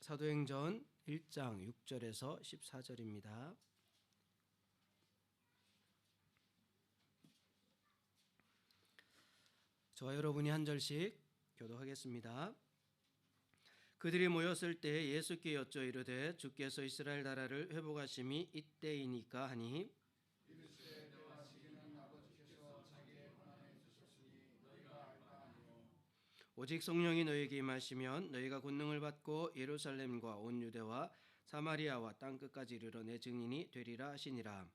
사도행전 1장 6절에서 14절입니다. 저와 여러분이 한 절씩 교독하겠습니다. 그들이 모였을 때 예수께 여쭈어 이르되 주께서 이스라엘 나라를 회복하심이 이때이니까 하니 오직 성령이 너희에게 임하시면 너희가 권능을 받고 예루살렘과 온 유대와 사마리아와 땅 끝까지 이르러 내 증인이 되리라 하시니라.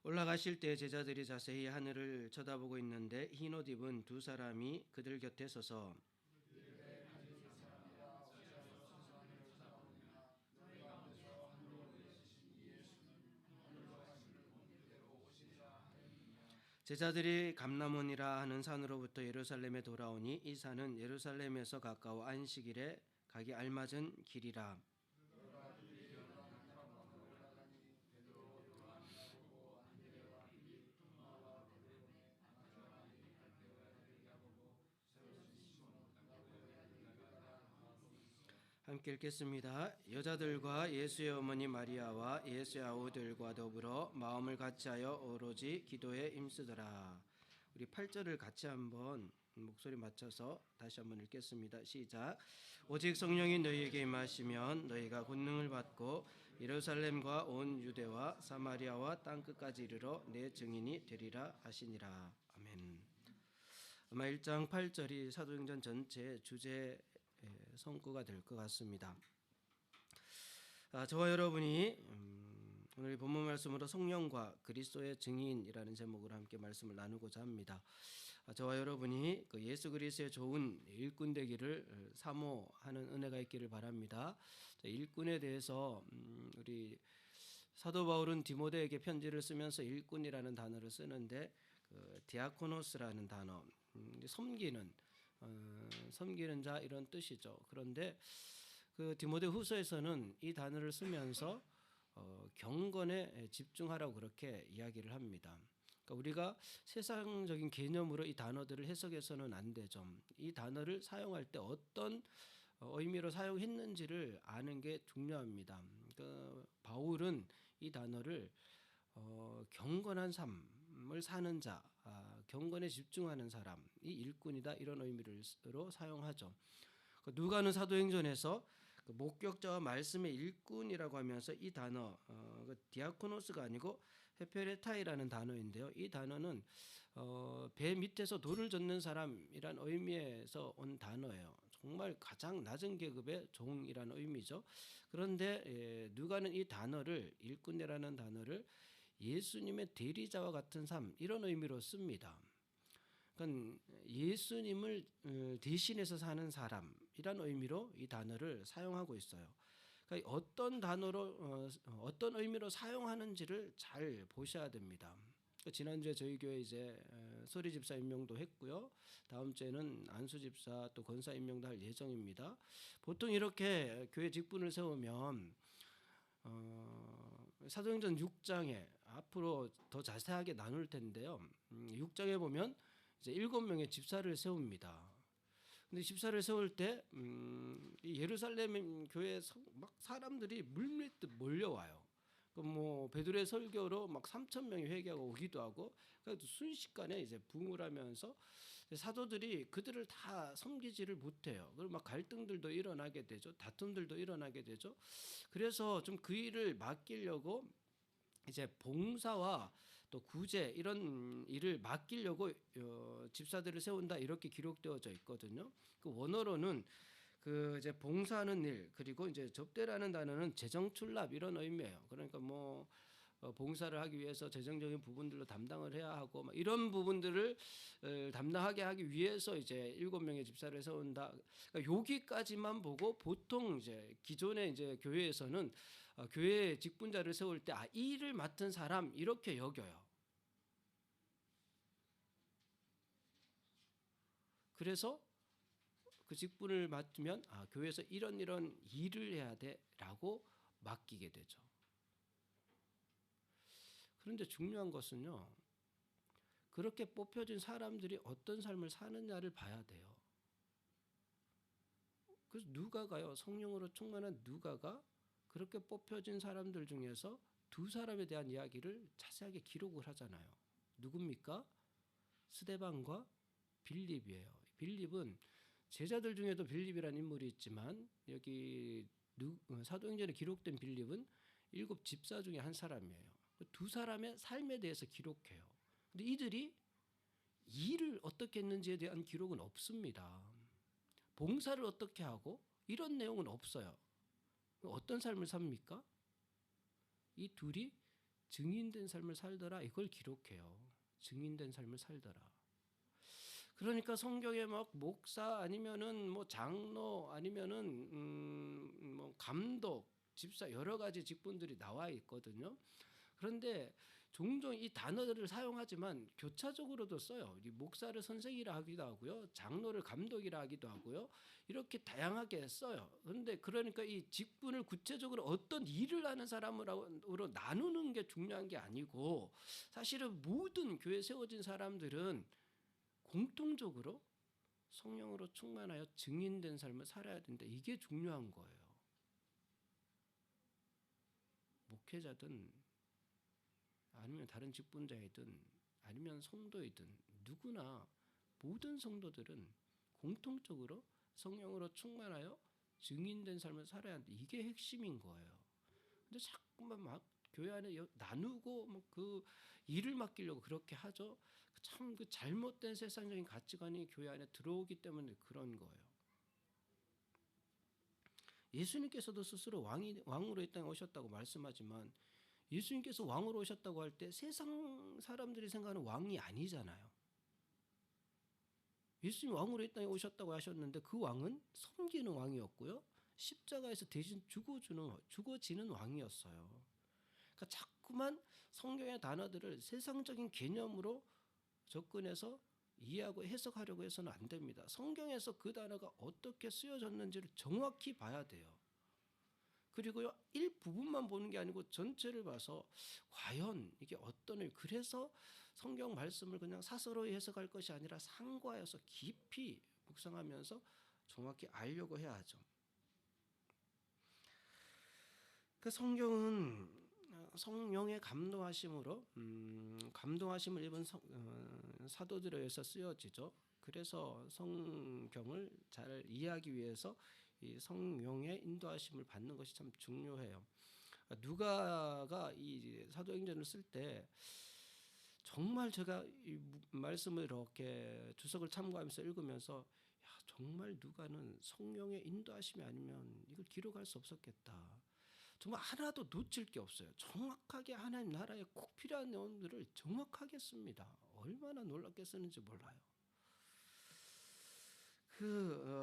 올라가실 때 제자들이 자세히 하늘을 쳐다보고 있는데 흰 옷 입은 두 사람이 그들 곁에 서서 제자들이 감람원이라 하는 산으로부터 예루살렘에 돌아오니 이 산은 예루살렘에서 가까워 안식일에 가기 알맞은 길이라. 함께 읽겠습니다. 여자들과 예수의 어머니 마리아와 예수의 아우들과 더불어 마음을 같이하여 오로지 기도에 힘쓰더라. 우리 8절을 같이 한번 목소리 맞춰서 다시 한번 읽겠습니다. 시작. 오직 성령이 너희에게 임하시면 너희가 권능을 받고 예루살렘과 온 유대와 사마리아와 땅 끝까지 이르러 내 증인이 되리라 하시니라. 아멘. 아마 1장 8절이 사도행전 전체 주제 성구가 될 것 같습니다. 저와 여러분이 오늘 본문 말씀으로 성령과 그리스도의 증인이라는 제목으로 함께 말씀을 나누고자 합니다. 저와 여러분이 그 예수 그리스도의 좋은 일꾼 되기를 사모하는 은혜가 있기를 바랍니다. 일꾼에 대해서 우리 사도 바울은 디모데에게 편지를 쓰면서 일꾼이라는 단어를 쓰는데 그 디아코노스라는 단어, 섬기는 자 이런 뜻이죠. 그런데 그 디모데 후서에서는 이 단어를 쓰면서 경건에 집중하라고 그렇게 이야기를 합니다. 그러니까 우리가 세상적인 개념으로 이 단어들을 해석해서는 안 되죠. 이 단어를 사용할 때 어떤 의미로 사용했는지를 아는 게 중요합니다. 그러니까 바울은 이 단어를 경건한 삶을 사는 자, 경건에 집중하는 사람, 이 일꾼이다 이런 의미로 사용하죠. 누가는 사도행전에서 그 목격자와 말씀의 일꾼이라고 하면서 이 단어 디아코노스가 아니고 헤페레타이라는 단어인데요. 이 단어는 배 밑에서 돌을 젓는 사람이란 의미에서 온 단어예요. 정말 가장 낮은 계급의 종이라는 의미죠. 그런데 누가는 이 단어를 일꾼이라는 단어를 예수님의 대리자와 같은 삶 이런 의미로 씁니다. 그러니까 예수님을 대신해서 사는 사람이란 의미로 이 단어를 사용하고 있어요. 그러니까 어떤 단어로 어떤 의미로 사용하는지를 잘 보셔야 됩니다. 지난주에 저희 교회 이제 소리 집사 임명도 했고요. 다음 주에는 안수 집사 또 권사 임명도 할 예정입니다. 보통 이렇게 교회 직분을 세우면 사도행전 6장에 앞으로 더 자세하게 나눌 텐데요. 6장에 보면 이제 7명의 집사를 세웁니다. 근데 집사를 세울 때 예루살렘 교회에 막 사람들이 물밀듯 몰려와요. 뭐 베드로의 설교로 막 3,000명이 회개하고 오기도 하고, 그래도 순식간에 이제 부흥을 하면서 사도들이 그들을 다 섬기지를 못해요. 그리고 막 갈등들도 일어나게 되죠. 다툼들도 일어나게 되죠. 그래서 좀 그 일을 맡기려고 이제 봉사와 또 구제 이런 일을 맡기려고 집사들을 세운다 이렇게 기록되어져 있거든요. 그 원어로는 그 이제 봉사하는 일 그리고 이제 접대라는 단어는 재정출납 이런 의미예요. 그러니까 뭐 봉사를 하기 위해서 재정적인 부분들로 담당을 해야 하고 막 이런 부분들을 담당하게 하기 위해서 이제 7명의 집사를 세운다. 그러니까 여기까지만 보고 보통 이제 기존의 이제 교회에서는 교회 직분자를 세울 때 이 일을 맡은 사람 이렇게 여겨요. 그래서 그 직분을 맡으면 교회에서 이런 일을 해야 돼라고 맡기게 되죠. 그런데 중요한 것은요, 그렇게 뽑혀진 사람들이 어떤 삶을 사느냐를 봐야 돼요. 그래서 누가가요, 성령으로 충만한 누가가 그렇게 뽑혀진 사람들 중에서 두 사람에 대한 이야기를 자세하게 기록을 하잖아요. 누굽니까? 스데반과 빌립이에요. 빌립은 제자들 중에도 빌립이라는 인물이 있지만 여기 사도행전에 기록된 빌립은 7 집사 중에 한 사람이에요. 두 사람의 삶에 대해서 기록해요. 근데 이들이 일을 어떻게 했는지에 대한 기록은 없습니다. 봉사를 어떻게 하고 이런 내용은 없어요. 어떤 삶을 삽니까? 이 둘이 증인된 삶을 살더라, 이걸 기록해요. 증인된 삶을 살더라. 그러니까 성경에 막 목사 아니면은 뭐 장로 아니면은 뭐 감독, 집사 여러 가지 직분들이 나와 있거든요. 그런데 종종 이 단어들을 사용하지만 교차적으로도 써요. 이 목사를 선생이라 하기도 하고요, 장로를 감독이라 하기도 하고요. 이렇게 다양하게 써요. 그런데 그러니까 이 직분을 구체적으로 어떤 일을 하는 사람으로 나누는 게 중요한 게 아니고, 사실은 모든 교회에 세워진 사람들은 공통적으로 성령으로 충만하여 증인된 삶을 살아야 된다. 이게 중요한 거예요. 목회자든 아니면 다른 직분자이든 아니면 성도이든 누구나 모든 성도들은 공통적으로 성령으로 충만하여 증인된 삶을 살아야 한다. 이게 핵심인 거예요. 근데 자꾸만 막 교회 안에 나누고 뭐 그 일을 맡기려고 그렇게 하죠. 참 그 잘못된 세상적인 가치관이 교회 안에 들어오기 때문에 그런 거예요. 예수님께서도 스스로 왕으로 이 땅에 오셨다고 말씀하지만 예수님께서 왕으로 오셨다고 할 때 세상 사람들이 생각하는 왕이 아니잖아요. 예수님 왕으로 이 땅에 오셨다고 하셨는데 그 왕은 섬기는 왕이었고요, 십자가에서 대신 죽어지는 왕이었어요. 그러니까 자꾸만 성경의 단어들을 세상적인 개념으로 접근해서 이해하고 해석하려고 해서는 안 됩니다. 성경에서 그 단어가 어떻게 쓰여졌는지를 정확히 봐야 돼요. 그리고요, 일부분만 보는 게 아니고 전체를 봐서 과연 이게 어떤 일, 그래서 성경 말씀을 그냥 사서로이 해석할 것이 아니라 상고하여서 깊이 묵상하면서 정확히 알려고 해야 하죠. 그 성경은 성령의 감동하심으로 감동하심을 입은 사도들에 의해서 쓰여지죠. 그래서 성경을 잘 이해하기 위해서 이 성령의 인도하심을 받는 것이 참 중요해요. 누가가 이 사도행전을 쓸 때 정말 제가 이 말씀을 이렇게 주석을 참고하면서 읽으면서, 야, 정말 누가는 성령의 인도하심이 아니면 이걸 기록할 수 없었겠다. 정말 하나도 놓칠 게 없어요. 정확하게 하나님 나라에 꼭 필요한 내용들을 정확하게 씁니다. 얼마나 놀랍게 쓰는지 몰라요.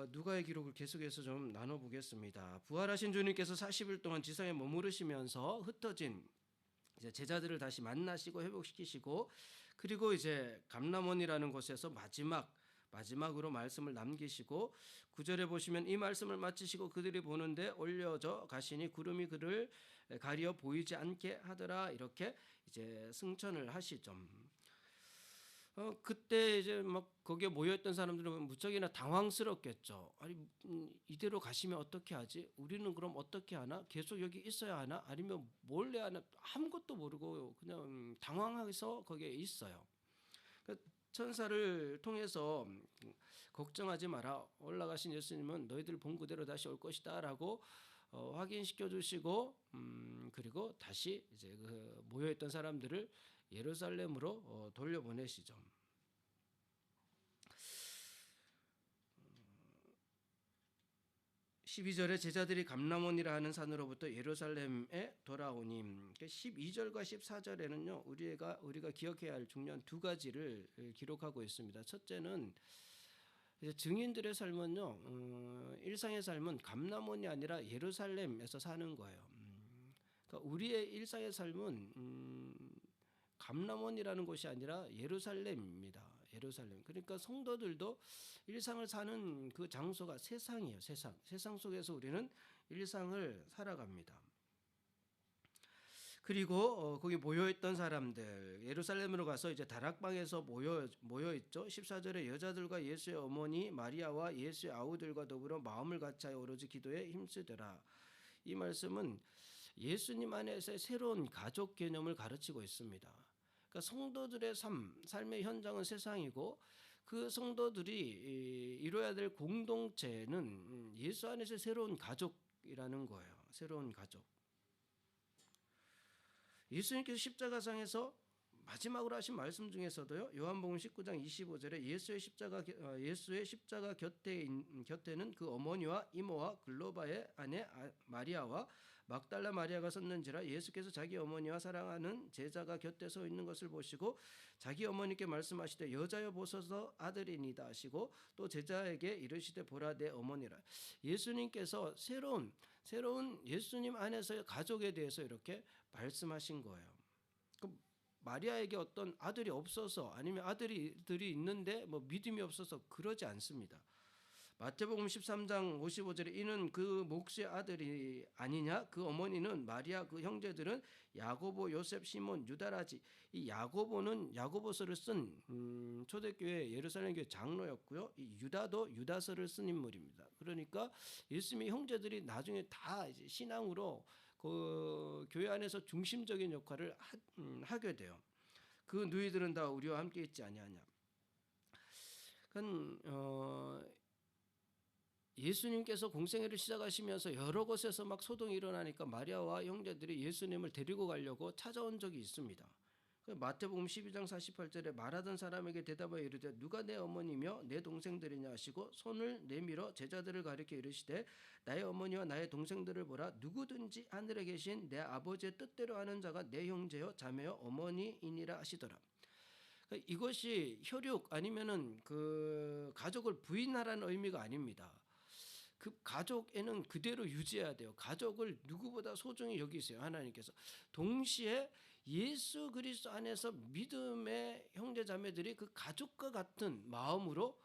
누가의 기록을 계속해서 좀 나눠보겠습니다. 부활하신 주님께서 40일 동안 지상에 머무르시면서 흩어진 이제 제자들을 다시 만나시고 회복시키시고, 그리고 이제 감람원이라는 곳에서 마지막으로 말씀을 남기시고, 9절에 보시면 이 말씀을 마치시고 그들이 보는데 올려져 가시니 구름이 그를 가리어 보이지 않게 하더라. 이렇게 이제 승천을 하시죠. 그때 이제 막 거기에 모여있던 사람들은 무척이나 당황스럽겠죠. 아니, 이대로 가시면 어떻게 하지? 우리는 그럼 어떻게 하나? 계속 여기 있어야 하나? 아니면 몰래 하나? 아무것도 모르고 그냥 당황해서 거기에 있어요. 천사를 통해서 걱정하지 마라, 올라가신 예수님은 너희들 본 그대로 다시 올 것이다라고 확인시켜 주시고, 그리고 다시 이제 그 모여있던 사람들을 예루살렘으로 돌려보내시죠. 12절에 제자들이 감람원이라 하는 산으로부터 예루살렘에 돌아오니, 12절과 14절에는요 우리가 기억해야 할 중요한 두 가지를 기록하고 있습니다. 첫째는 이제 증인들의 삶은요, 일상의 삶은 감람원이 아니라 예루살렘에서 사는 거예요. 그러니까 우리의 일상의 삶은 감람원이라는 곳이 아니라 예루살렘입니다. 예루살렘. 그러니까 성도들도 일상을 사는 그 장소가 세상이에요. 세상 속에서 우리는 일상을 살아갑니다. 그리고 거기 모여있던 사람들, 예루살렘으로 가서 이제 다락방에서 모여있죠. 14절에 여자들과 예수의 어머니 마리아와 예수의 아우들과 더불어 마음을 같이하여 오로지 기도에 힘쓰더라. 이 말씀은 예수님 안에서의 새로운 가족 개념을 가르치고 있습니다. 그러니까 성도들의 삶의 현장은 세상이고, 그 성도들이 이루어야 될 공동체는 예수 안에서의 새로운 가족이라는 거예요. 새로운 가족. 예수님께서 십자가상에서 마지막으로 하신 말씀 중에서도요, 요한복음 19장 25절에 예수의 십자가 곁에는 그 어머니와 이모와 글로바의 아내 마리아와 막달라 마리아가 섰는지라. 예수께서 자기 어머니와 사랑하는 제자가 곁에 서 있는 것을 보시고 자기 어머니께 말씀하시되 여자여 보소서 아들이니다 하시고 또 제자에게 이르시되 보라 내 어머니라. 예수님께서 새로운 예수님 안에서의 가족에 대해서 이렇게 말씀하신 거예요. 마리아에게 어떤 아들이 없어서, 아니면 아들들이 있는데 뭐 믿음이 없어서 그러지 않습니다. 마태복음 13장 55절에 이는 그 목수의 아들이 아니냐, 그 어머니는 마리아, 그 형제들은 야고보, 요셉, 시몬, 유다라지. 이 야고보는 야고보서를 쓴 초대교회 예루살렘 교회 장로였고요. 이 유다도 유다서를 쓴 인물입니다. 그러니까 예수님의 형제들이 나중에 다 이제 신앙으로 그 교회 안에서 중심적인 역할을 하게 돼요. 그 누이들은 다 우리와 함께 있지 아니하냐. 예수님께서 공생애를 시작하시면서 여러 곳에서 막 소동이 일어나니까 마리아와 형제들이 예수님을 데리고 가려고 찾아온 적이 있습니다. 마태복음 12장 48절에 말하던 사람에게 대답하여 이르되 누가 내 어머니며 내 동생들이냐 하시고 손을 내밀어 제자들을 가리켜 이르시되 나의 어머니와 나의 동생들을 보라. 누구든지 하늘에 계신 내 아버지의 뜻대로 하는 자가 내 형제요 자매요 어머니이니라 하시더라. 이것이 혈육 아니면은 그 가족을 부인하라는 의미가 아닙니다. 그 가족에는 그대로 유지해야 돼요. 가족을 누구보다 소중히 여기세요, 하나님께서. 동시에 예수 그리스도 안에서 믿음의 형제 자매들이 그 가족과 같은 마음으로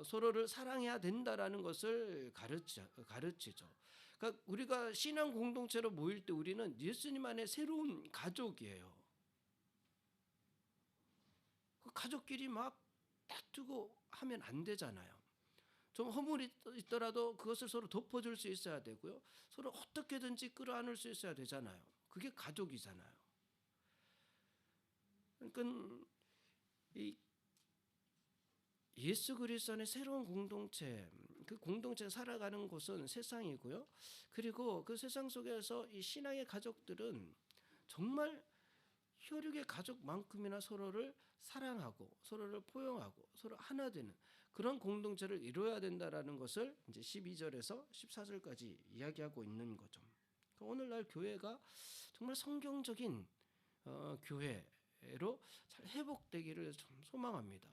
서로를 사랑해야 된다라는 것을 가르치죠. 그러니까 우리가 신앙 공동체로 모일 때 우리는 예수님 안에 새로운 가족이에요. 그 가족끼리 막 다투고 하면 안 되잖아요. 좀 허물이 있더라도 그것을 서로 덮어줄 수 있어야 되고요. 서로 어떻게든지 끌어안을 수 있어야 되잖아요. 그게 가족이잖아요. 그러니까 이 예수 그리스도 안의 새로운 공동체, 그 공동체가 살아가는 곳은 세상이고요. 그리고 그 세상 속에서 이 신앙의 가족들은 정말 혈육의 가족만큼이나 서로를 사랑하고 서로를 포용하고 서로 하나 되는 그런 공동체를 이루어야 된다라는 것을 이제 12절에서 14절까지 이야기하고 있는 거죠. 오늘날 교회가 정말 성경적인 교회로 잘 회복되기를 좀 소망합니다.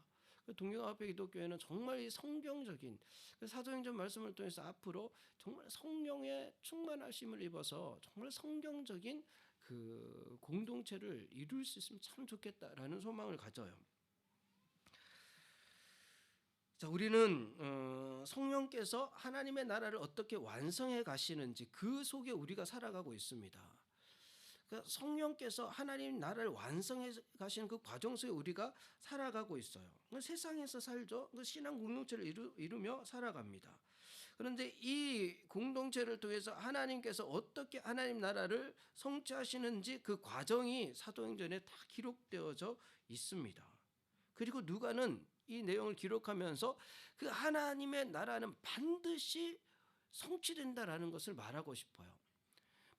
동경합회 기독교회는 정말 이 성경적인 사도행전 말씀을 통해서 앞으로 정말 성령의 충만하심을 입어서 정말 성경적인 그 공동체를 이룰 수 있으면 참 좋겠다라는 소망을 가져요. 자, 우리는 성령께서 하나님의 나라를 어떻게 완성해 가시는지 그 속에 우리가 살아가고 있습니다. 그러니까 성령께서 하나님 나라를 완성해 가시는 그 과정 속에 우리가 살아가고 있어요. 세상에서 살죠. 신앙 공동체를 이루며 살아갑니다. 그런데 이 공동체를 통해서 하나님께서 어떻게 하나님 나라를 성취하시는지 그 과정이 사도행전에 다 기록되어져 있습니다. 그리고 누가는 이 내용을 기록하면서 그 하나님의 나라는 반드시 성취된다라는 것을 말하고 싶어요.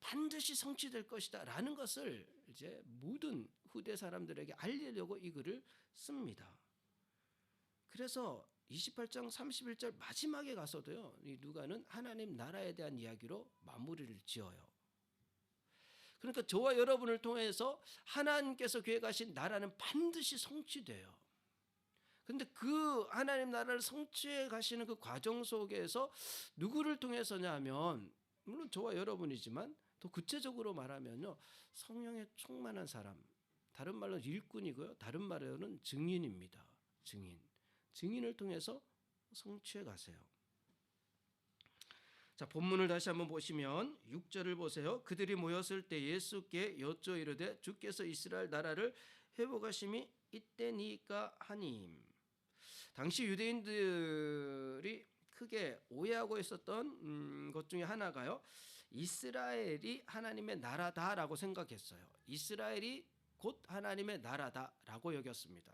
반드시 성취될 것이다라는 것을 이제 모든 후대 사람들에게 알리려고 이 글을 씁니다. 그래서 28장 31절 마지막에 가서도요, 이 누가는 하나님 나라에 대한 이야기로 마무리를 지어요. 그러니까 저와 여러분을 통해서 하나님께서 계획하신 나라는 반드시 성취돼요. 그런데 그 하나님 나라를 성취해 가시는 그 과정 속에서 누구를 통해서냐 하면 물론 저와 여러분이지만 더 구체적으로 말하면요, 성령에 충만한 사람, 다른 말로 일꾼이고요, 다른 말로는 증인입니다. 증인을 통해서 성취해 가세요. 자, 본문을 다시 한번 보시면 6절을 보세요. 그들이 모였을 때 예수께 여쭈어 이르되 주께서 이스라엘 나라를 회복하심이 이때니까 하니. 당시 유대인들이 크게 오해하고 있었던 것 중에 하나가요, 이스라엘이 하나님의 나라다라고 생각했어요. 이스라엘이 곧 하나님의 나라다라고 여겼습니다.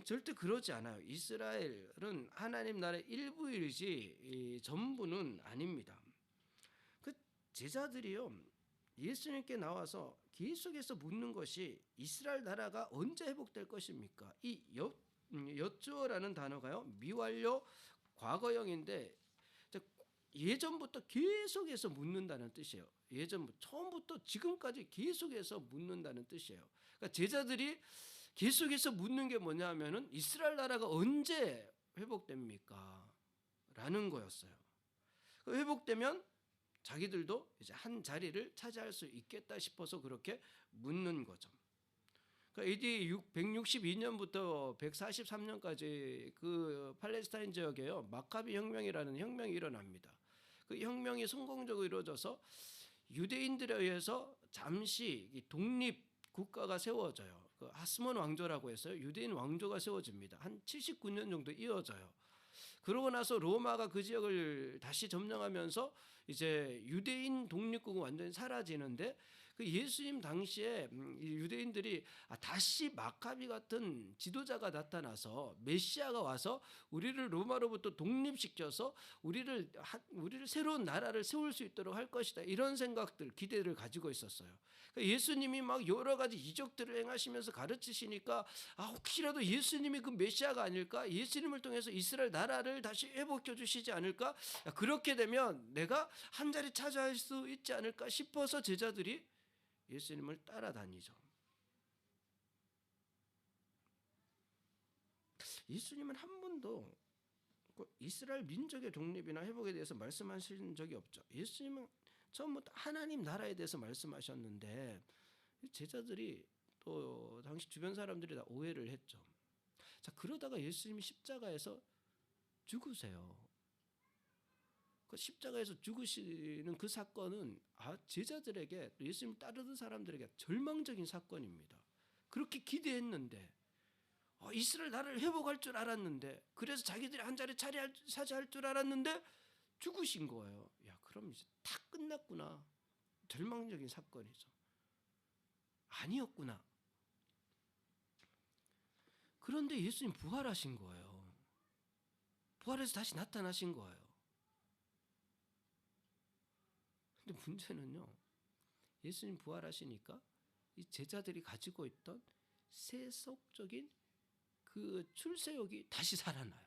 절대 그러지 않아요. 이스라엘은 하나님 나라의 일부이지 전부는 아닙니다. 그 제자들이요, 예수님께 나와서 계속해서 묻는 것이 이스라엘 나라가 언제 회복될 것입니까? 이 여쭈어라는 단어가요, 미완료 과거형인데 예전부터 계속해서 묻는다는 뜻이에요. 예전부터 처음부터 지금까지 계속해서 묻는다는 뜻이에요. 그러니까 제자들이 계속해서 묻는 게 뭐냐면은 이스라엘 나라가 언제 회복됩니까? 라는 거였어요. 회복되면 자기들도 이제 한 자리를 차지할 수 있겠다 싶어서 그렇게 묻는 거죠. 그러니까 AD 162년부터 143년까지 그 팔레스타인 지역에요, 마카비 혁명이라는 혁명이 일어납니다. 그 혁명이 성공적으로 이루어져서 유대인들에 의해서 잠시 독립 국가가 세워져요. 그 하스몬 왕조라고 해서요, 유대인 왕조가 세워집니다. 한 79년 정도 이어져요. 그러고 나서 로마가 그 지역을 다시 점령하면서 이제 유대인 독립국은 완전히 사라지는데, 그 예수님 당시에 유대인들이 다시 마카비 같은 지도자가 나타나서 메시아가 와서 우리를 로마로부터 독립시켜서 우리를 새로운 나라를 세울 수 있도록 할 것이다, 이런 생각들, 기대를 가지고 있었어요. 그러니까 예수님이 막 여러 가지 이적들을 행하시면서 가르치시니까 혹시라도 예수님이 그 메시아가 아닐까? 예수님을 통해서 이스라엘 나라를 다시 회복해 주시지 않을까? 그렇게 되면 내가 한 자리 차지할 수 있지 않을까 싶어서 제자들이 예수님을 따라다니죠. 예수님은 한 번도 이스라엘 민족의 독립이나 회복에 대해서 말씀하신 적이 없죠. 예수님은 처음부터 하나님 나라에 대해서 말씀하셨는데 제자들이 또 당시 주변 사람들이 다 오해를 했죠. 자, 그러다가 예수님이 십자가에서 죽으세요. 그 십자가에서 죽으시는 그 사건은 제자들에게, 예수님 따르던 사람들에게 절망적인 사건입니다. 그렇게 기대했는데, 이스라엘 나라를 회복할 줄 알았는데, 그래서 자기들이 한 자리 차지할 줄 알았는데 죽으신 거예요. 야, 그럼 이제 다 끝났구나. 절망적인 사건이죠. 아니었구나. 그런데 예수님 부활하신 거예요. 부활해서 다시 나타나신 거예요. 근데 문제는요, 예수님 부활하시니까 이 제자들이 가지고 있던 세속적인 그 출세욕이 다시 살아나요.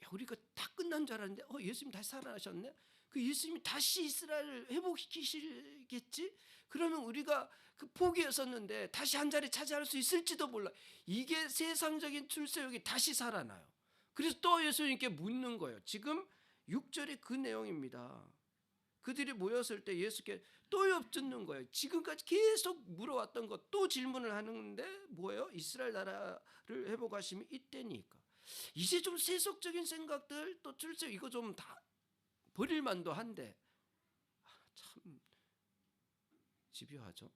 야, 우리가 다 끝난 줄 알았는데 예수님 다시 살아나셨네? 그 예수님이 다시 이스라엘을 회복시키시겠지? 그러면 우리가 그 포기했었는데 다시 한 자리 차지할 수 있을지도 몰라. 이게 세상적인 출세욕이 다시 살아나요. 그래서 또 예수님께 묻는 거예요. 지금 6절이 그 내용입니다. 그들이 모였을 때 예수께 또 엿듣는 거예요. 지금까지 계속 물어왔던 것 또 질문을 하는데 뭐예요? 이스라엘 나라를 회복하심이 이때니까. 이제 좀 세속적인 생각들, 또 출세 이거 좀 다 버릴 만도 한데 참 집요하죠.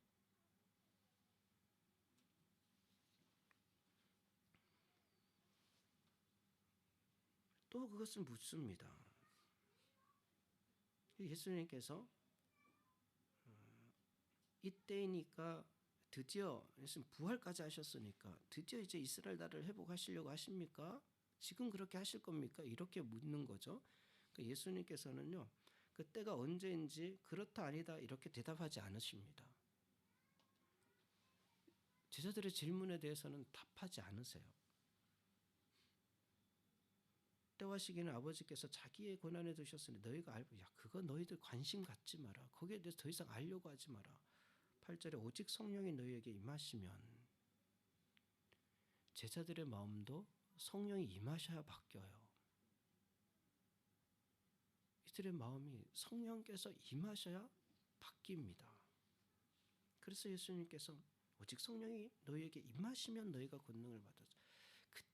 또 그것을 묻습니다. 예수님께서 이때이니까, 드디어 예수님 부활까지 하셨으니까 드디어 이제 이스라엘 나라를 회복하시려고 하십니까? 지금 그렇게 하실 겁니까? 이렇게 묻는 거죠. 그러니까 예수님께서는요, 그때가 언제인지 그렇다 아니다 이렇게 대답하지 않으십니다. 제자들의 질문에 대해서는 답하지 않으세요. 때와 시기는 아버지께서 자기의 권한에 두셨으니 너희가 알고, 그거 너희들 관심 갖지 마라. 거기에 대해서 더 이상 알려고 하지 마라. 8절에 오직 성령이 너희에게 임하시면, 제자들의 마음도 성령이 임하셔야 바뀌어요. 이들의 마음이 성령께서 임하셔야 바뀝니다. 그래서 예수님께서 오직 성령이 너희에게 임하시면 너희가 권능을 받았죠.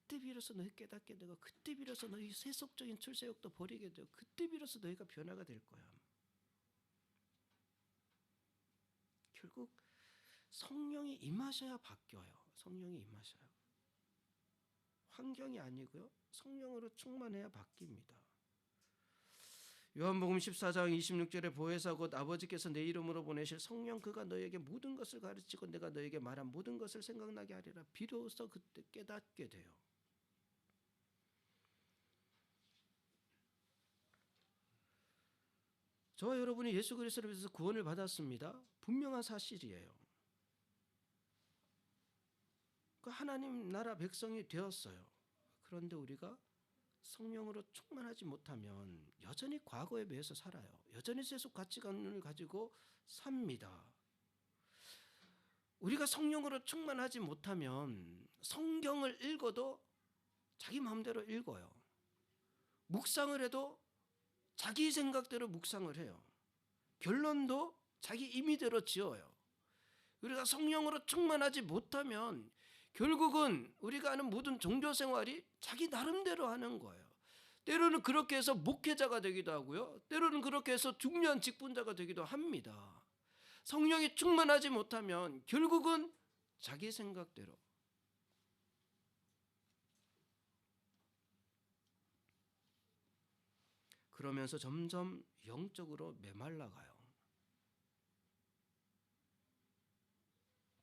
그때 비로소 너희 깨닫게 되고, 그때 비로소 너희 세속적인 출세욕도 버리게 되고, 그때 비로소 너희가 변화가 될 거야. 결국 성령이 임하셔야 바뀌어요. 성령이 임하셔요. 환경이 아니고요, 성령으로 충만해야 바뀝니다. 요한복음 14장 26절에 보혜사 곧 아버지께서 내 이름으로 보내실 성령 그가 너희에게 모든 것을 가르치고 내가 너희에게 말한 모든 것을 생각나게 하리라. 비로소 그때 깨닫게 돼요. 저와 여러분이 예수 그리스도를 믿어서 구원을 받았습니다. 분명한 사실이에요. 그 하나님 나라 백성이 되었어요. 그런데 우리가 성령으로 충만하지 못하면 여전히 과거에 매여서 살아요. 여전히 세속 가치관을 가지고 삽니다. 우리가 성령으로 충만하지 못하면 성경을 읽어도 자기 마음대로 읽어요. 묵상을 해도 자기 생각대로 묵상을 해요. 결론도 자기 임의대로 지어요. 우리가 성령으로 충만하지 못하면 결국은 우리가 하는 모든 종교 생활이 자기 나름대로 하는 거예요. 때로는 그렇게 해서 목회자가 되기도 하고요. 때로는 그렇게 해서 중요한 직분자가 되기도 합니다. 성령이 충만하지 못하면 결국은 자기 생각대로. 그러면서 점점 영적으로 메말라가요.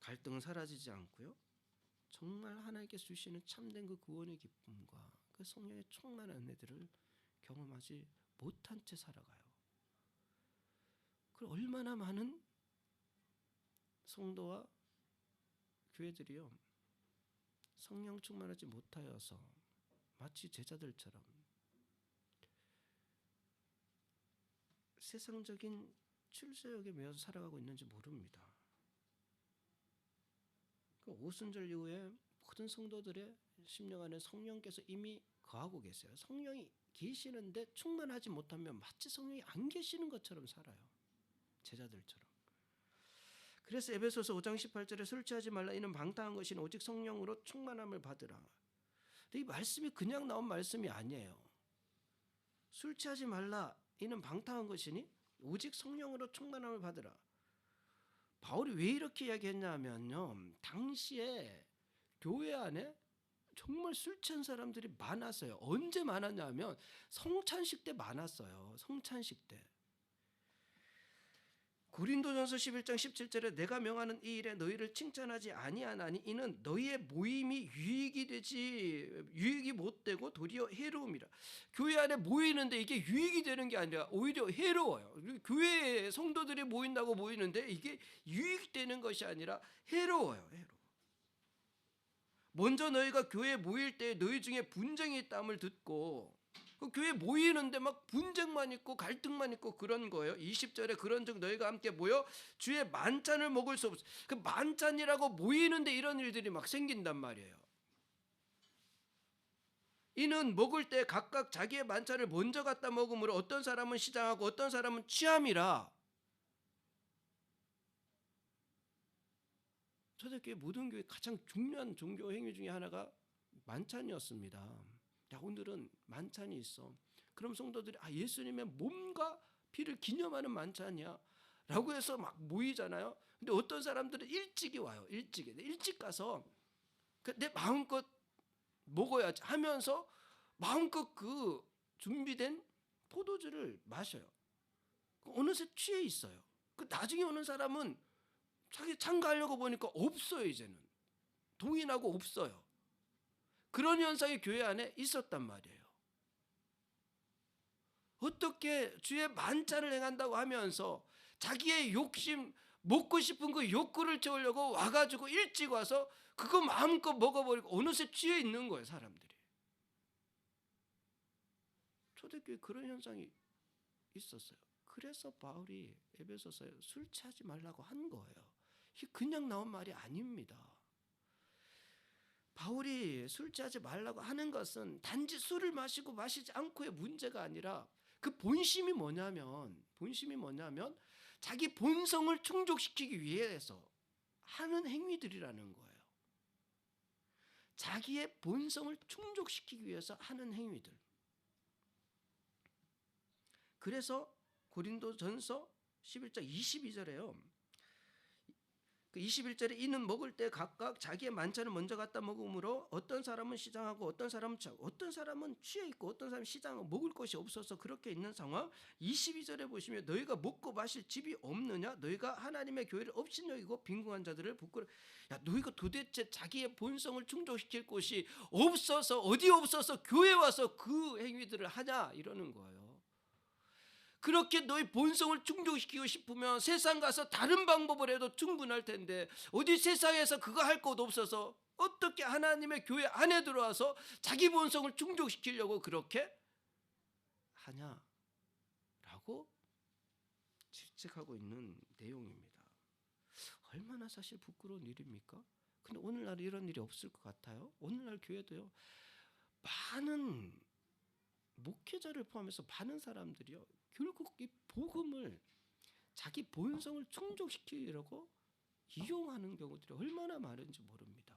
갈등은 사라지지 않고요. 정말 하나님께 주시는 참된 그 구원의 기쁨과 그 성령의 충만한 은혜들을 경험하지 못한 채 살아가요. 그 얼마나 많은 성도와 교회들이요, 성령 충만하지 못하여서 마치 제자들처럼 세상적인 출세욕에 매여서 살아가고 있는지 모릅니다. 그 오순절 이후에 모든 성도들의 심령 안에 성령께서 이미 거하고 계세요. 성령이 계시는데 충만하지 못하면 마치 성령이 안 계시는 것처럼 살아요. 제자들처럼. 그래서 에베소서 5장 18절에 술 취하지 말라 이는 방탕한 것이 오직 성령으로 충만함을 받으라. 근데 이 말씀이 그냥 나온 말씀이 아니에요. 술 취하지 말라 이는 방탕한 것이니 오직 성령으로 충만함을 받으라. 바울이 왜 이렇게 이야기했냐면요, 당시에 교회 안에 정말 술 취한 사람들이 많았어요. 언제 많았냐면 성찬식 때 많았어요. 성찬식 때. 고린도전서 11장 17절에 내가 명하는 이 일에 너희를 칭찬하지 아니하나니 이는 너희의 모임이 유익이 못되고 도리어 해로움이라. 교회 안에 모이는데 이게 유익이 되는 게 아니라 오히려 해로워요. 교회에 성도들이 모인다고 모이는데 이게 유익되는 것이 아니라 해로워요. 먼저 너희가 교회에 모일 때 너희 중에 분쟁이 있다함을 듣고, 그 교회 모이는데 막 분쟁만 있고 갈등만 있고 그런 거예요. 20절에 그런즉 너희가 함께 모여 주의 만찬을 먹을 수 없어. 그 만찬이라고 모이는데 이런 일들이 막 생긴단 말이에요. 이는 먹을 때 각각 자기의 만찬을 먼저 갖다 먹으므로 어떤 사람은 시장하고 어떤 사람은 취함이라. 초대교회 모든 교회 가장 중요한 종교 행위 중에 하나가 만찬이었습니다. 야, 오늘은 만찬이 있어. 그럼 성도들이 예수님의 몸과 피를 기념하는 만찬이야 라고 해서 막 모이잖아요. 근데 어떤 사람들은 일찍이 와요. 일찍 가서 내 마음껏 먹어야지 하면서 마음껏 그 준비된 포도주를 마셔요. 어느새 취해 있어요. 그 나중에 오는 사람은 자기 참가하려고 보니까 없어요. 이제는 동의하고 없어요. 그런 현상이 교회 안에 있었단 말이에요. 어떻게 주의 만찬을 행한다고 하면서 자기의 욕심, 먹고 싶은 그 욕구를 채우려고 와가지고 일찍 와서 그거 마음껏 먹어버리고 어느새 취해 있는 거예요. 사람들이. 초대교회 그런 현상이 있었어요. 그래서 바울이 에베소서에 술 취하지 말라고 한 거예요. 이게 그냥 나온 말이 아닙니다. 바울이 술 취하지 말라고 하는 것은 단지 술을 마시고 마시지 않고의 문제가 아니라 그 본심이 뭐냐면 자기 본성을 충족시키기 위해서 하는 행위들이라는 거예요. 자기의 본성을 충족시키기 위해서 하는 행위들. 그래서 고린도전서 11장 22절에요. 그 21절에 이는 먹을 때 각각 자기의 만찬을 먼저 갖다 먹으므로 어떤 사람은 시장하고 어떤 사람은 취해 있고 어떤 사람은 시장하고 먹을 것이 없어서 그렇게 있는 상황. 22절에 보시면 너희가 먹고 마실 집이 없느냐? 너희가 하나님의 교회를 없인 여기고 빈궁한 자들을 부끄러. 야, 너희가 도대체 자기의 본성을 충족시킬 곳이 없어서 어디 없어서 교회 와서 그 행위들을 하냐? 이러는 거예요. 그렇게 너희 본성을 충족시키고 싶으면 세상 가서 다른 방법을 해도 충분할 텐데 어디 세상에서 그거 할 것 없어서 어떻게 하나님의 교회 안에 들어와서 자기 본성을 충족시키려고 그렇게 하냐라고 질책하고 있는 내용입니다. 얼마나 사실 부끄러운 일입니까? 근데 오늘날 이런 일이 없을 것 같아요. 오늘날 교회도요. 많은 목회자를 포함해서 많은 사람들이요. 결국 이 복음을 자기 본성을 충족시키려고 이용하는 경우들이 얼마나 많은지 모릅니다.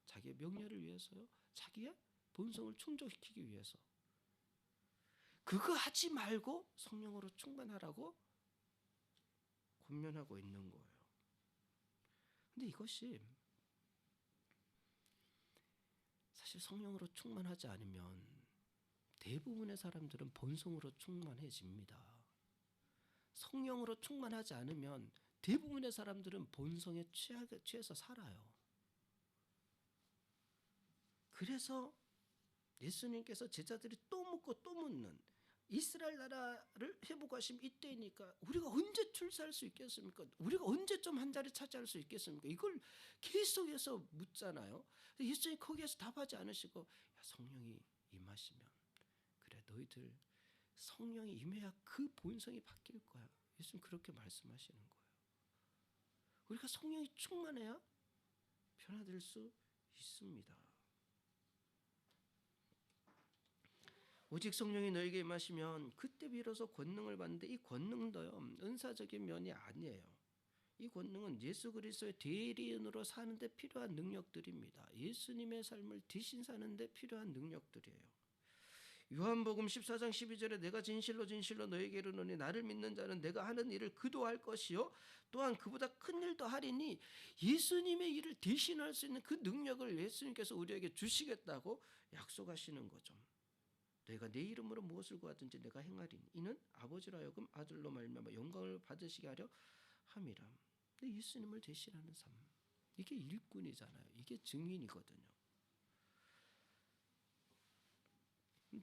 자기의 명예를 위해서요. 자기의 본성을 충족시키기 위해서. 그거 하지 말고 성령으로 충만하라고 권면하고 있는 거예요. 근데 이것이 사실 성령으로 충만하지 않으면 대부분의 사람들은 본성으로 충만해집니다. 성령으로 충만하지 않으면 대부분의 사람들은 본성에 취해서 살아요. 그래서 예수님께서 제자들이 또 묻고 또 묻는 이스라엘 나라를 회복하심 이때니까 우리가 언제 출세할 수 있겠습니까? 우리가 언제쯤 한 자리 차지할 수 있겠습니까? 이걸 계속해서 묻잖아요. 예수님이 거기에서 답하지 않으시고 야, 성령이 임하시면 그래 너희들 성령이 임해야 그 본성이 바뀔 거야. 예수님 그렇게 말씀하시는 거예요. 우리가 성령이 충만해야 변화될 수 있습니다. 오직 성령이 너에게 임하시면 그때 비로소 권능을 받는데 이 권능도요 은사적인 면이 아니에요. 이 권능은 예수 그리스도의 대리인으로 사는데 필요한 능력들입니다. 예수님의 삶을 대신 사는데 필요한 능력들이에요. 요한복음 14장 12절에 내가 진실로 너에게 이르노니 나를 믿는 자는 내가 하는 일을 그도 할 것이요 또한 그보다 큰 일도 하리니 예수님의 일을 대신할 수 있는 그 능력을 예수님께서 우리에게 주시겠다고 약속하시는 거죠. 내가 내 이름으로 무엇을 구하든지 내가 행하리니 이는 아버지로 하여금 아들로 말미암아 영광을 받으시게 하려 함이라. 근데 예수님을 대신하는 삶, 이게 일꾼이잖아요. 이게 증인이거든요.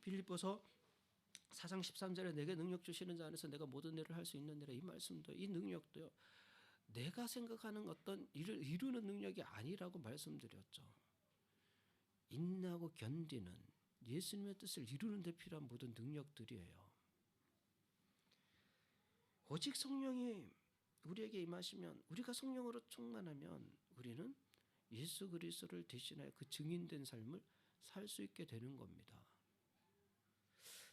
빌립보서 4장 13절에 내게 능력 주시는 자 안에서 내가 모든 일을 할 수 있느니라. 이 말씀도 이 능력도요 내가 생각하는 어떤 일을 이루는 능력이 아니라고 말씀드렸죠. 인내하고 견디는 예수님의 뜻을 이루는 데 필요한 모든 능력들이에요. 오직 성령이 우리에게 임하시면 우리가 성령으로 충만하면 우리는 예수 그리스도를 대신하여 그 증인된 삶을 살 수 있게 되는 겁니다.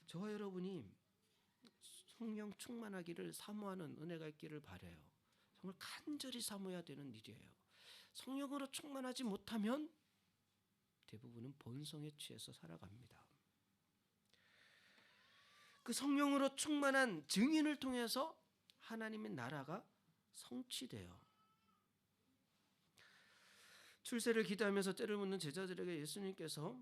저와 여러분이 성령 충만하기를 사모하는 은혜가 있기를 바라요. 정말 간절히 사모해야 되는 일이에요. 성령으로 충만하지 못하면 대부분은 본성에 취해서 살아갑니다. 그 성령으로 충만한 증인을 통해서 하나님의 나라가 성취돼요. 출세를 기대하면서 때를 묻는 제자들에게 예수님께서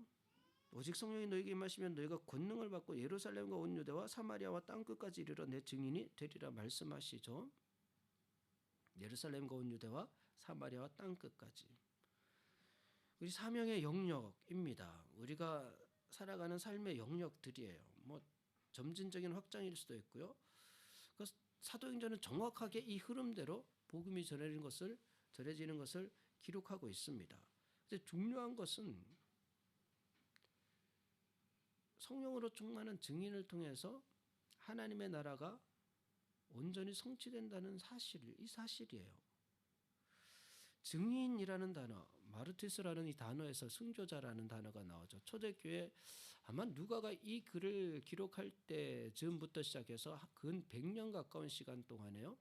오직 성령이 너에게 임하시면 너희가 권능을 받고 예루살렘과 온 유대와 사마리아와 땅끝까지 이르러 내 증인이 되리라 말씀하시죠. 예루살렘과 온 유대와 사마리아와 땅끝까지. 우리 사명의 영역입니다. 우리가 살아가는 삶의 영역들이에요. 뭐 점진적인 확장일 수도 있고요. 그 사도행전은 정확하게 이 흐름대로 복음이 전해지는 것을 기록하고 있습니다. 근데 중요한 것은 성령으로 충만한 증인을 통해서 하나님의 나라가 온전히 성취된다는 사실, 이 사실이에요. 증인이라는 단어, 마르티스라는 이 단어에서 승조자라는 단어가 나오죠. 초대교회 아마 누가가 이 글을 기록할 때 즈음부터 시작해서 근 100년 가까운 시간 동안에요.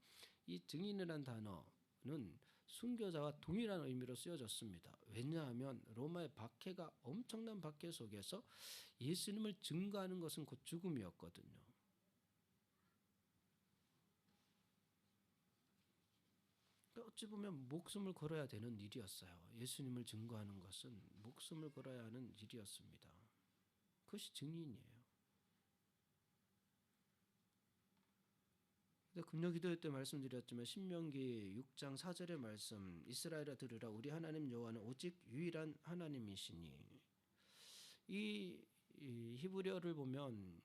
이 증인이라는 단어는 순교자와 동일한 의미로 쓰여졌습니다. 왜냐하면 로마의 박해가 엄청난 박해 속에서 예수님을 증거하는 것은 곧 죽음이었거든요. 어찌 보면 목숨을 걸어야 되는 일이었어요. 예수님을 증거하는 것은 목숨을 걸어야 하는 일이었습니다. 그것이 증인이에요. 금요 기도 때 말씀드렸지만 신명기 6장 4절의 말씀, 이스라엘아 들으라, 우리 하나님 여호와는 오직 유일한 하나님이시니. 이 히브리어를 보면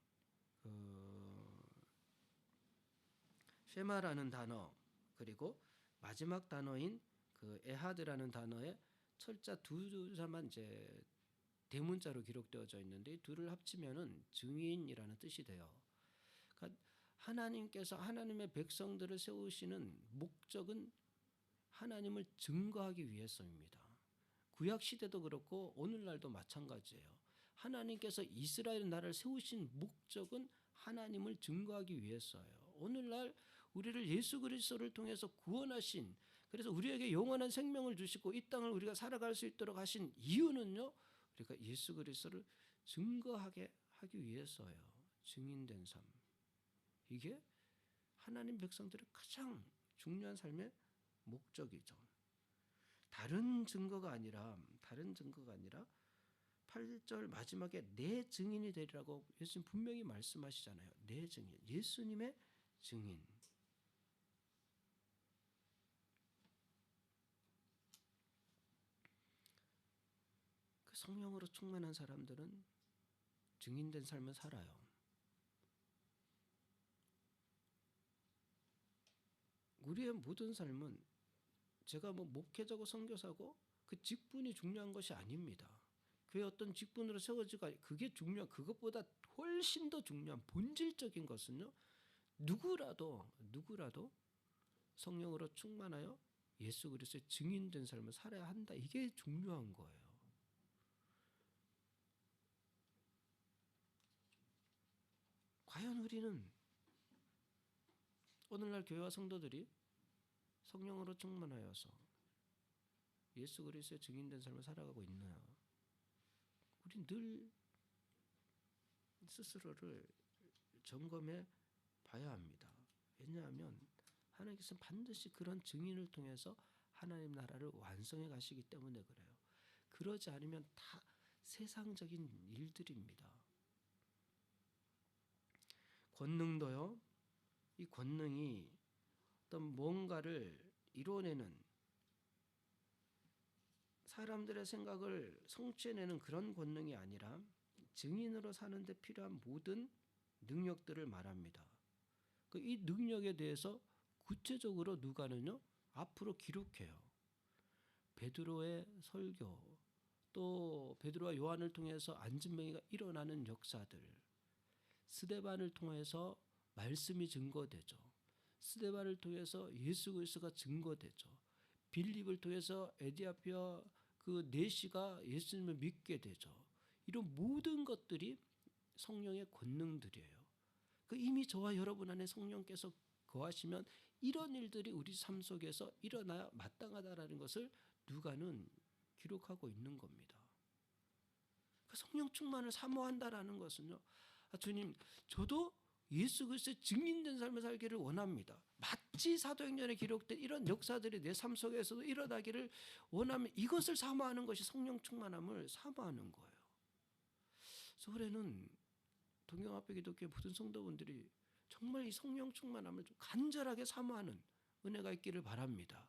쉐마라는 단어, 그리고 마지막 단어인 에하드라는 단어에 철자 두 자만 이제 대문자로 기록되어져 있는데, 이 둘을 합치면은 증인이라는 뜻이 돼요. 그러니까 하나님께서 하나님의 백성들을 세우시는 목적은 하나님을 증거하기 위해서입니다. 구약 시대도 그렇고 오늘날도 마찬가지예요. 하나님께서 이스라엘 나라를 세우신 목적은 하나님을 증거하기 위해서예요. 오늘날 우리를 예수 그리스도를 통해서 구원하신, 그래서 우리에게 영원한 생명을 주시고 이 땅을 우리가 살아갈 수 있도록 하신 이유는요, 우리가 예수 그리스도를 증거하게 하기 위해서예요. 증인된 삶. 이게 하나님 백성들의 가장 중요한 삶의 목적이죠. 다른 증거가 아니라 8절 마지막에 내 증인이 되리라고 예수님 분명히 말씀하시잖아요. 내 증인, 예수님의 증인. 그 성령으로 충만한 사람들은 증인된 삶을 살아요. 우리의 모든 삶은 제가 목회자고 선교사고 그 직분이 중요한 것이 아닙니다. 그의 어떤 직분으로 세워지가 그게 중요한, 그것보다 훨씬 더 중요한 본질적인 것은요, 누구라도 성령으로 충만하여 예수 그리스도의 증인된 삶을 살아야 한다. 이게 중요한 거예요. 과연 우리는 오늘날 교회와 성도들이 성령으로 충만하여서 예수 그리스도의 증인된 삶을 살아가고 있나요? 우리 늘 스스로를 점검해 봐야 합니다. 왜냐하면 하나님께서는 반드시 그런 증인을 통해서 하나님 나라를 완성해 가시기 때문에 그래요. 그러지 않으면 다 세상적인 일들입니다. 권능도요, 이 권능이 어떤 뭔가를 이뤄내는, 사람들의 생각을 성취해내는 그런 권능이 아니라 증인으로 사는 데 필요한 모든 능력들을 말합니다. 이 능력에 대해서 구체적으로 누가는요, 앞으로 기록해요. 베드로의 설교, 또 베드로와 요한을 통해서 안진병이가 일어나는 역사들, 스데반을 통해서 말씀이 증거되죠. 스데반을 통해서 예수 그리스도가 증거되죠. 빌립을 통해서 에디아피아 그 내시가 예수님을 믿게 되죠. 이런 모든 것들이 성령의 권능들이에요. 이미 저와 여러분 안에 성령께서 거하시면 이런 일들이 우리 삶 속에서 일어나야 마땅하다라는 것을 누가는 기록하고 있는 겁니다. 성령 충만을 사모한다라는 것은요, 주님, 저도 예수 그리스도의 증인된 삶을 살기를 원합니다. 마치 사도행전에 기록된 이런 역사들이 내 삶 속에서도 일어나기를 원하면 이것을 사모하는 것이 성령 충만함을 사모하는 거예요. 그래서 올해는 동경합회 기독교의 모든 성도분들이 정말 이 성령 충만함을 좀 간절하게 사모하는 은혜가 있기를 바랍니다.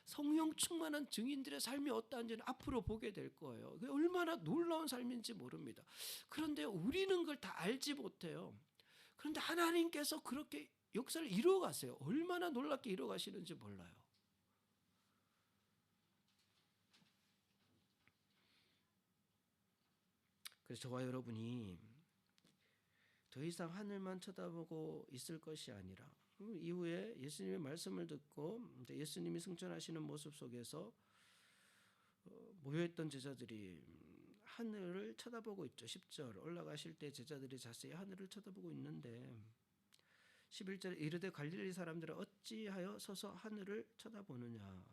성령 충만한 증인들의 삶이 어떠한지는 앞으로 보게 될 거예요. 얼마나 놀라운 삶인지 모릅니다. 그런데 우리는 그걸 다 알지 못해요. 그런데 하나님께서 그렇게 역사를 이루어가세요. 얼마나 놀랍게 이루어가시는지 몰라요. 그래서 저와 여러분이 더 이상 하늘만 쳐다보고 있을 것이 아니라, 이후에 예수님의 말씀을 듣고 예수님이 승천하시는 모습 속에서 모여있던 제자들이 하늘을 쳐다보고 있죠. 10절 올라가실 때 제자들이 자세히 하늘을 쳐다보고 있는데 11절에 이르되 갈릴리 사람들은 어찌하여 서서 하늘을 쳐다보느냐.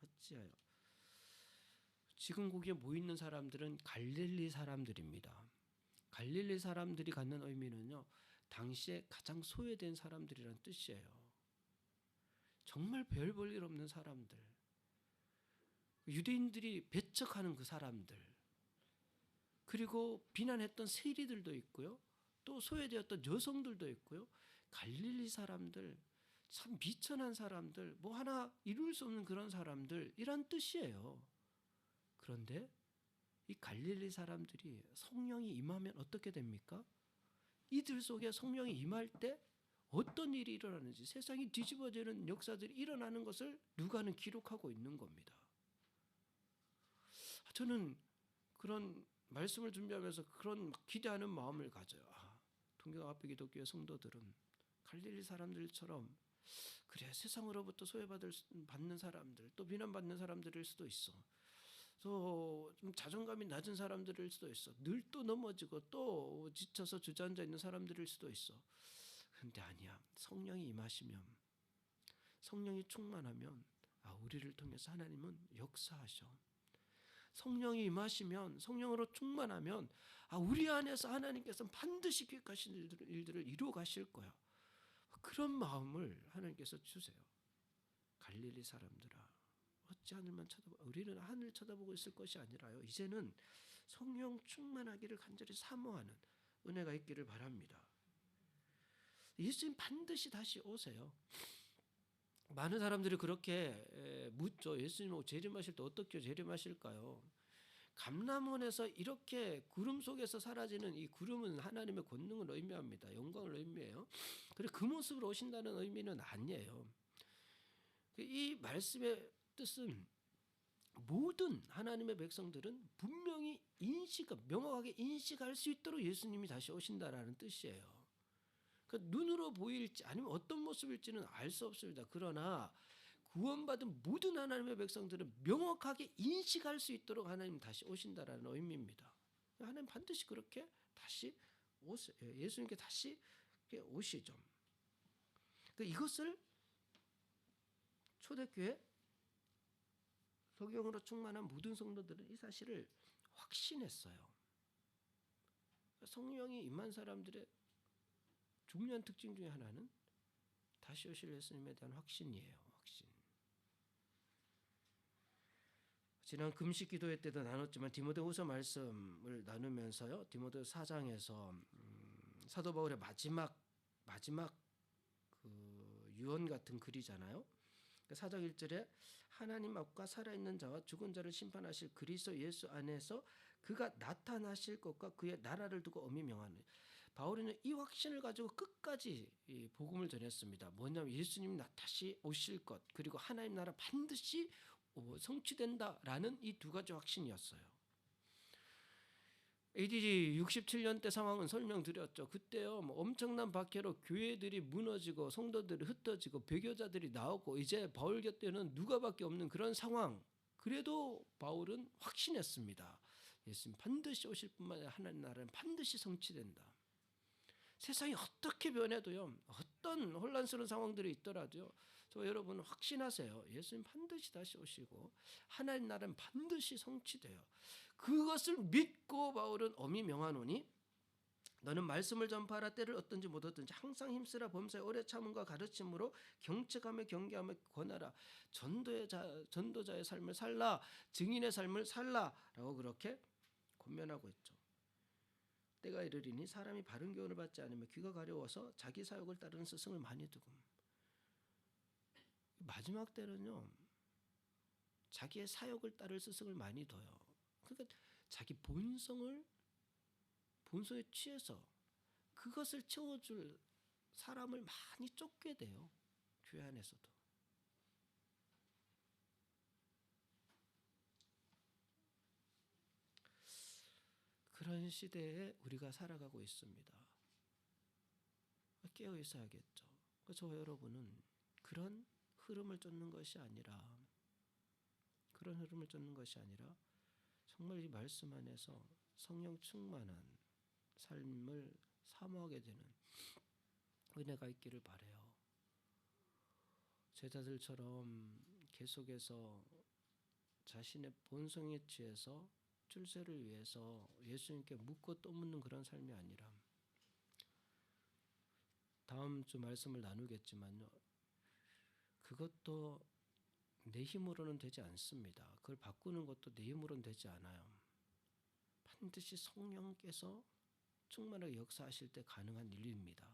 어찌하여 지금 거기에 모이는 사람들은 갈릴리 사람들입니다. 갈릴리 사람들이 갖는 의미는요, 당시에 가장 소외된 사람들이란 뜻이에요. 정말 별 볼 일 없는 사람들, 유대인들이 배척하는 그 사람들, 그리고 비난했던 세리들도 있고요, 또 소외되었던 여성들도 있고요. 갈릴리 사람들, 참 비천한 사람들, 뭐 하나 이룰 수 없는 그런 사람들, 이란 뜻이에요. 그런데 이 갈릴리 사람들이 성령이 임하면 어떻게 됩니까? 이들 속에 성령이 임할 때 어떤 일이 일어나는지, 세상이 뒤집어지는 역사들이 일어나는 것을 누가는 기록하고 있는 겁니다. 저는 그런 말씀을 준비하면서 그런 기대하는 마음을 가져요. 동경아페 기독교의 성도들은 갈릴리 사람들처럼, 그래, 세상으로부터 소외받는 사람들, 또 비난받는 사람들일 수도 있어. 또 좀 자존감이 낮은 사람들일 수도 있어. 늘 또 넘어지고 또 지쳐서 주저앉아 있는 사람들일 수도 있어. 그런데 아니야. 성령이 임하시면, 성령이 충만하면 우리를 통해서 하나님은 역사하셔. 성령이 임하시면, 성령으로 충만하면 우리 안에서 하나님께서는 반드시 계획하신 일들을 이루어 가실 거야. 그런 마음을 하나님께서 주세요. 갈릴리 사람들아, 어찌 하늘만 쳐다보고, 우리는 하늘 쳐다보고 있을 것이 아니라요, 이제는 성령 충만하기를 간절히 사모하는 은혜가 있기를 바랍니다. 예수님 반드시 다시 오세요. 많은 사람들이 그렇게 묻죠. 예수님 재림하실 때 어떻게 재림하실까요? 감람원에서 이렇게 구름 속에서 사라지는 이 구름은 하나님의 권능을 의미합니다. 영광을 의미해요. 그리고 그 모습으로 오신다는 의미는 아니에요. 이 말씀의 뜻은 모든 하나님의 백성들은 분명히 명확하게 인식할 수 있도록 예수님이 다시 오신다라는 뜻이에요. 그러니까 눈으로 보일지 아니면 어떤 모습일지는 알 수 없습니다. 그러나 구원받은 모든 하나님의 백성들은 명확하게 인식할 수 있도록 하나님 다시 오신다라는 의미입니다. 하나님 반드시 그렇게 다시 오세요. 예수님께 다시 오시죠. 이것을 초대교회 성령으로 충만한 모든 성도들은 이 사실을 확신했어요. 성령이 임한 사람들의 중요한 특징 중에 하나는 다시 오실 예수님에 대한 확신이에요. 확신. 지난 금식 기도회 때도 나눴지만 디모데후서 말씀을 나누면서요, 디모데 4장에서 사도 바울의 마지막 그 유언 같은 글이잖아요. 4장 1절에 하나님 앞과 살아있는 자와 죽은 자를 심판하실 그리스도 예수 안에서 그가 나타나실 것과 그의 나라를 두고 엄히 명하는, 바울은 이 확신을 가지고 끝까지 이 복음을 전했습니다. 뭐냐면 예수님이 다시 오실 것, 그리고 하나님 나라 반드시 성취된다라는 이 두 가지 확신이었어요. AD 67년 때 상황은 설명드렸죠. 그때요, 엄청난 박해로 교회들이 무너지고 성도들이 흩어지고 배교자들이 나오고 이제 바울 곁에는 누가밖에 없는 그런 상황. 그래도 바울은 확신했습니다. 예수님 반드시 오실 뿐만 아니라 하나님 나라는 반드시 성취된다. 세상이 어떻게 변해도요, 어떤 혼란스러운 상황들이 있더라도요, 저 여러분 확신하세요. 예수님 반드시 다시 오시고 하나님 나라는 반드시 성취돼요. 그것을 믿고 바울은 엄히 명하노니 너는 말씀을 전파하라. 때를 얻든지 못 얻든지 항상 힘쓰라. 범사에 오래 참음과 가르침으로 경책하며 경계하며 권하라. 전도자의 삶을 살라. 증인의 삶을 살라라고 그렇게 권면하고 있죠. 때가 이르리니 사람이 바른 교훈을 받지 않으며 귀가 가려워서 자기 사욕을 따르는 스승을 많이 두고, 마지막 때는요, 자기의 사욕을 따를 스승을 많이 둬요. 그러니까 자기 본성에 취해서 그것을 채워줄 사람을 많이 쫓게 돼요. 교회 안에서도. 그런 시대에 우리가 살아가고 있습니다. 깨어 있어야겠죠. 저와 여러분은 그런 흐름을 쫓는 것이 아니라 정말 이 말씀 안에서 성령 충만한 삶을 사모하게 되는 은혜가 있기를 바라요. 제자들처럼 계속해서 자신의 본성에 취해서 출세를 위해서 예수님께 묻고 또 묻는 그런 삶이 아니라, 다음 주 말씀을 나누겠지만요, 그것도 내 힘으로는 되지 않습니다. 그걸 바꾸는 것도 내 힘으로는 되지 않아요. 반드시 성령께서 충만하게 역사하실 때 가능한 일입니다.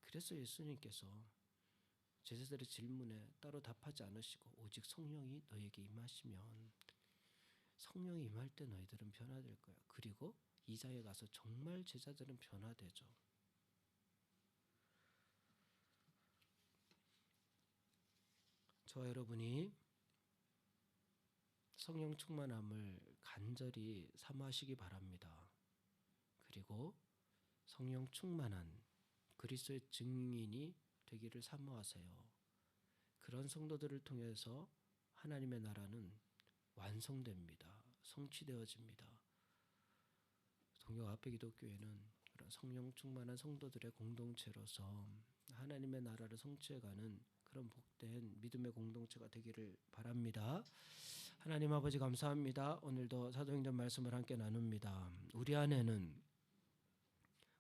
그래서 예수님께서 제자들의 질문에 따로 답하지 않으시고 오직 성령이 너에게 임하시면, 성령이 임할 때 너희들은 변화될 거야. 그리고 2장에 가서 정말 제자들은 변화되죠. 저와 여러분이 성령 충만함을 간절히 사모하시기 바랍니다. 그리고 성령 충만한 그리스도의 증인이 되기를 사모하세요. 그런 성도들을 통해서 하나님의 나라는 완성됩니다. 성취되어집니다. 동경 앞에 기독교회는 그런 성령 충만한 성도들의 공동체로서 하나님의 나라를 성취해가는 그런 복된 믿음의 공동체가 되기를 바랍니다. 하나님 아버지 감사합니다. 오늘도 사도행전 말씀을 함께 나눕니다. 우리 안에는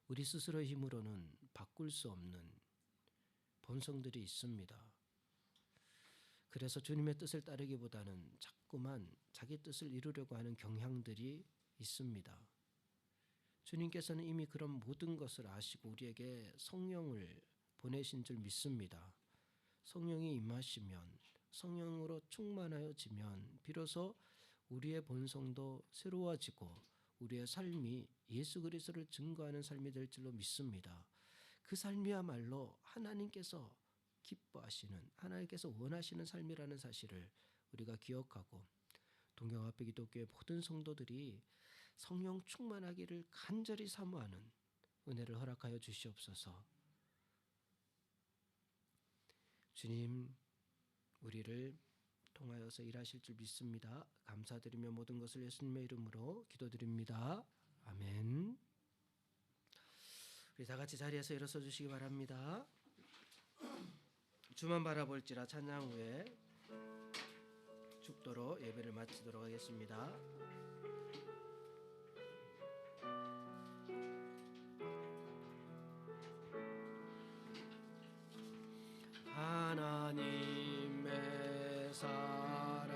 우리 스스로의 힘으로는 바꿀 수 없는 본성들이 있습니다. 그래서 주님의 뜻을 따르기보다는 자꾸만 자기 뜻을 이루려고 하는 경향들이 있습니다. 주님께서는 이미 그런 모든 것을 아시고 우리에게 성령을 보내신 줄 믿습니다. 성령이 임하시면, 성령으로 충만하여지면 비로소 우리의 본성도 새로워지고 우리의 삶이 예수 그리스도를 증거하는 삶이 될 줄로 믿습니다. 그 삶이야말로 하나님께서 기뻐하시는, 하나님께서 원하시는 삶이라는 사실을 우리가 기억하고, 동경 앞에 기독교의 모든 성도들이 성령 충만하기를 간절히 사모하는 은혜를 허락하여 주시옵소서. 주님, 우리를 통하여서 일하실 줄 믿습니다. 감사드리며 모든 것을 예수님의 이름으로 기도드립니다. 아멘. 우리 다 같이 자리에서 일어서 주시기 바랍니다. 주만 바라볼지라 찬양 후에 축도로 예배를 마치도록 하겠습니다. 하나님의 사랑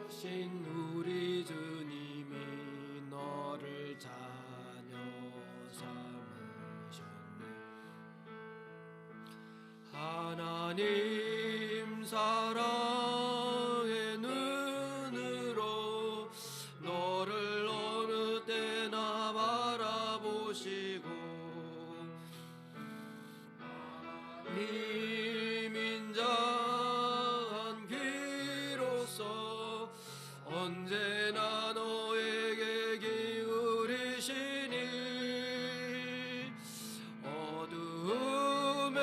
신 우리 주님이 너를 자녀 삼으셨네. 하나님 사랑의 눈으로 너를 어느 때나 바라보시고 민자한 귀로서 언제나 너에게 기울이시니 어두움에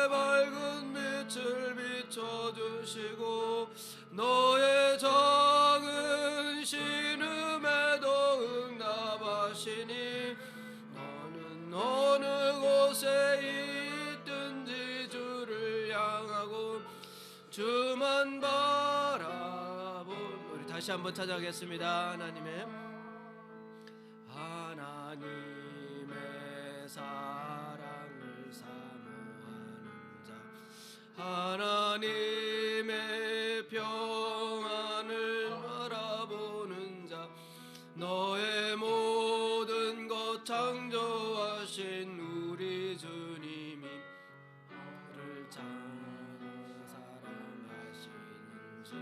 밝은 빛을 비춰주시고 너의 작은 신음에도 응답하시니 너는 어느 곳에 있든지 주를 향하고 주만 바라보. 우리 다시 한번 찾아가겠습니다. 하나님의 사랑을 사모하는 자, 하나님의 평안을 바라보는 자, 너의 모든 것 창조하신 우리 주님이 너를 참 사랑하시는지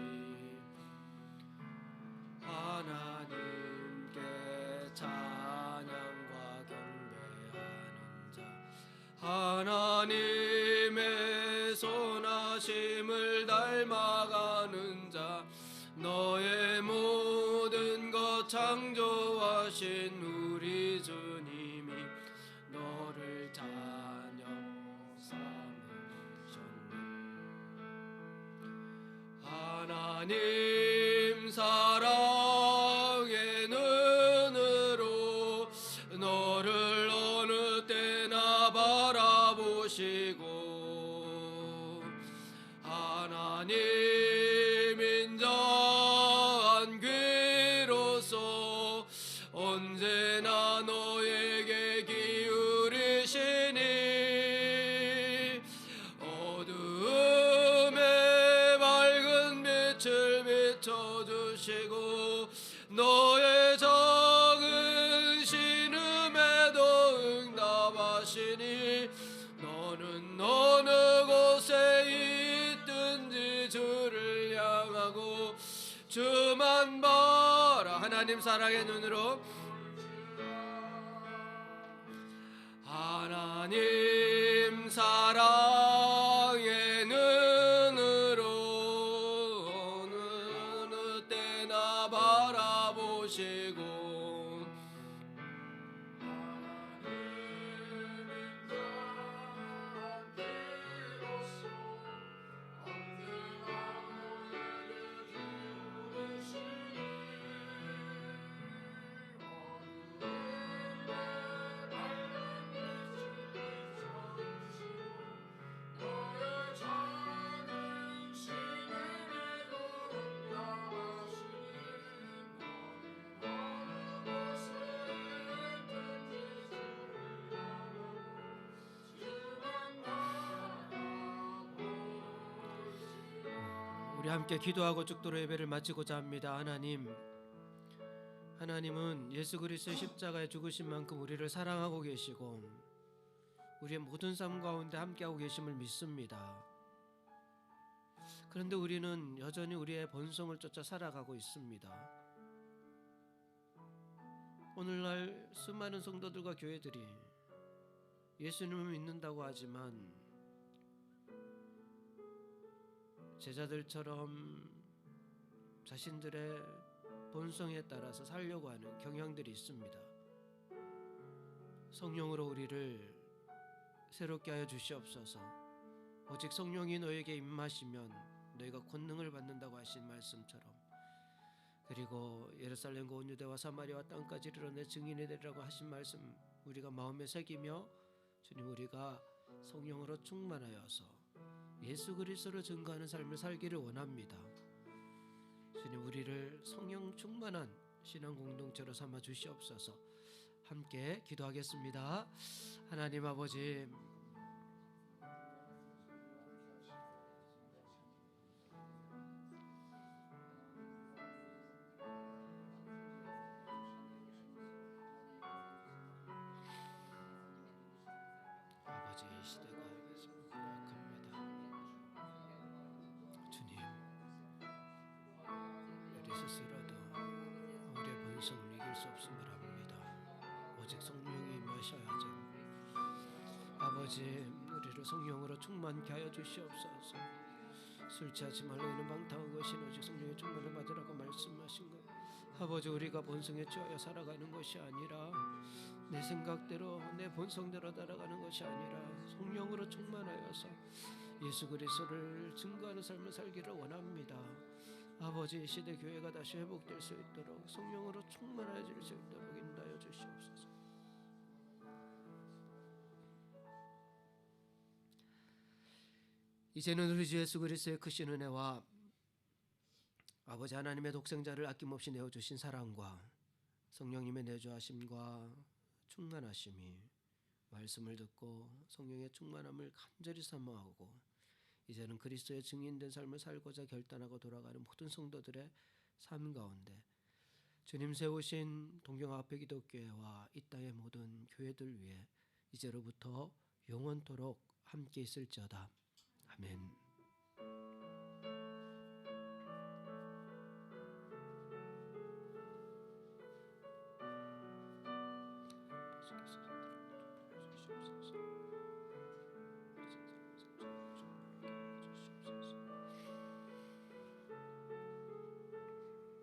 하나님께 찬양 하나님의 선하심을 닮아가는 자 너의 모든 것 창조하신 우리 주님이 너를 자녀 삼으셨네. 하나님 사랑의 눈으로 너를 어느 때나 바라보시고 하나님 인자한 귀로서 언제나 너에게 기울이시니 어두움에 밝은 빛을 비춰주시고 너의 작은 신음에도 응답하시니 너는 어느 곳에 있든지 주를 향하고 주만 바라. 하나님 사랑의 눈으로 하나님 사랑의 눈으로 어느 때나 바라보시고 우리 함께 기도하고 죽도록 예배를 마치고자 합니다. 하나님은 예수 그리스도의 십자가에 죽으신 만큼 우리를 사랑하고 계시고 우리의 모든 삶 가운데 함께하고 계심을 믿습니다. 그런데 우리는 여전히 우리의 본성을 쫓아 살아가고 있습니다. 오늘날 수많은 성도들과 교회들이 예수님을 믿는다고 하지만 제자들처럼 자신들의 본성에 따라서 살려고 하는 경향들이 있습니다. 성령으로 우리를 새롭게 하여 주시옵소서. 오직 성령이 너에게 임하시면 너희가 권능을 받는다고 하신 말씀처럼, 그리고 예루살렘과 온 유대와 사마리아와 땅까지 이르러 내 증인이 되리라고 하신 말씀 우리가 마음에 새기며 주님 우리가 성령으로 충만하여서 예수 그리스도를 증거하는 삶을 살기를 원합니다. 주님 우리를 성령 충만한 신앙 공동체로 삼아 주시옵소서. 함께 기도하겠습니다. 하나님 아버지, 이 시대가 고약합니다. 주님, 우리 스스로도 우리의 본성을 이길 수 없음을 압니다. 오직 성령이 임하셔야죠. 아버지, 우리를 성령으로 충만케 하여 주시옵소서. 술 취하지 말라 이는 방탕한 것이 오직 성령의 충만을 받으라고 말씀하신 것. 아버지, 우리가 본성에 취하여 살아가는 것이 아니라 내 생각대로 내 본성대로 따라가는 것이 아니라 성령으로 충만하여서 예수 그리스도를 증거하는 삶을 살기를 원합니다. 아버지, 시대 교회가 다시 회복될 수 있도록 성령으로 충만해질 수 있도록 인도하여 주시옵소서. 이제는 우리 주 예수 그리스도의 크신 은혜와 아버지 하나님의 독생자를 아낌없이 내어주신 사랑과 성령님의 내주하심과 충만하심이 말씀을 듣고 성령의 충만함을 간절히 사모하고 이제는 그리스도의 증인된 삶을 살고자 결단하고 돌아가는 모든 성도들의 삶 가운데 주님 세우신 동경화합회 기독교회와 이 땅의 모든 교회들 위해 이제로부터 영원토록 함께 있을지어다. 아멘. 주시옵소서.